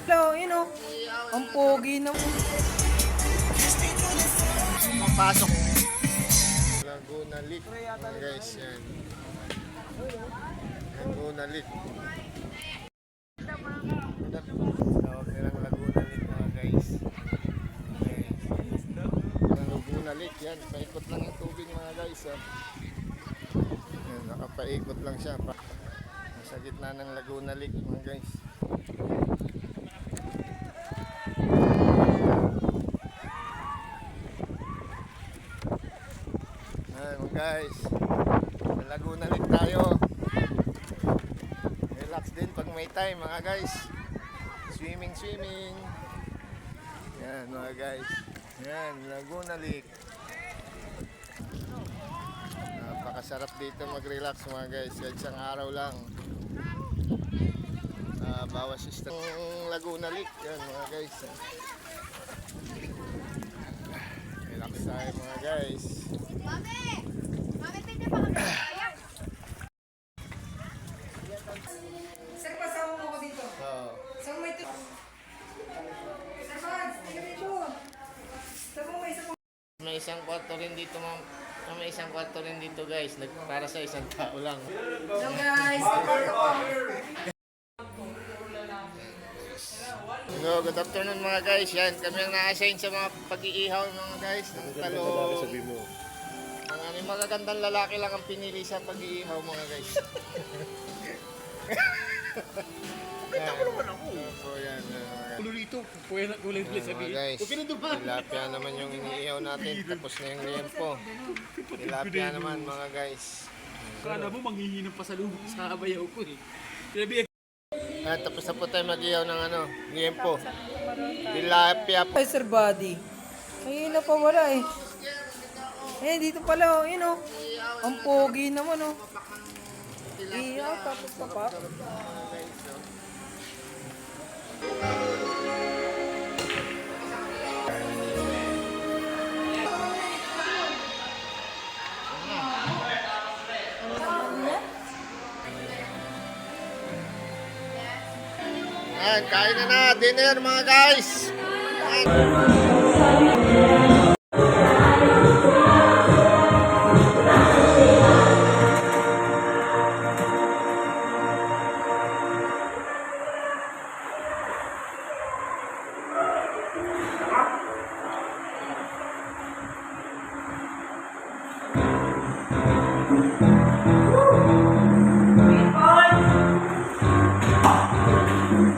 Hello, yun o. Ang pogi naman. Papasok. Laguna Lake, mga guys, yan. Laguna Lake. Tawag nilang Laguna Lake, mga guys. Okay. Laguna Lake, yan. Paikot lang yung tubig, mga guys. Yan, nakapaikot lang siya. Sa gitna ng Laguna Lake, mga guys. Guys, sa Laguna Lake tayo. Relax din pag may time, mga guys. Swimming. Yan, mga guys. Yan, Laguna Lake. Napakasarap dito mag-relax, mga guys. Kahit isang araw lang. Bawas system Laguna Lake. Yan, mga guys. Relax tayo, mga guys. Sir, pasama mo ko dito. Saan may ito? Sir, tingnan dito. Saan mo may isa po? May isang kwarto rin dito, ma'am. May isang kwarto rin dito, guys. Para sa isang tao lang. Hello guys, kaparto ko. Hello, good afternoon, mga guys. Yan, kami ang na-assign sa mga pag-iihaw, mga guys. Ng talong. Ang magagandang lalaki lang ang pinili sa pag-iihaw, mga guys. Kita ko naman ako. So, yan. Ulo rito. Kulay play sabihin. Mga guys, Huwag ka na dumaan. tilapia naman yung iniihaw natin. Tapos na yung liempo. Tilapia naman, mga guys. Kala mo manghihinang pa sa lubong sa abayaw ko eh. Sinabi Tapos na po tayo mag-ihaw ng liempo. Tilapia. Ay, Sir Buddy. Ayun na pa wala eh. Eh, dito pala, yun o. Ang pogi naman o. Iyaw, tapos tapak. Ayan, kain na. Dinner, mga guys.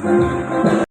People!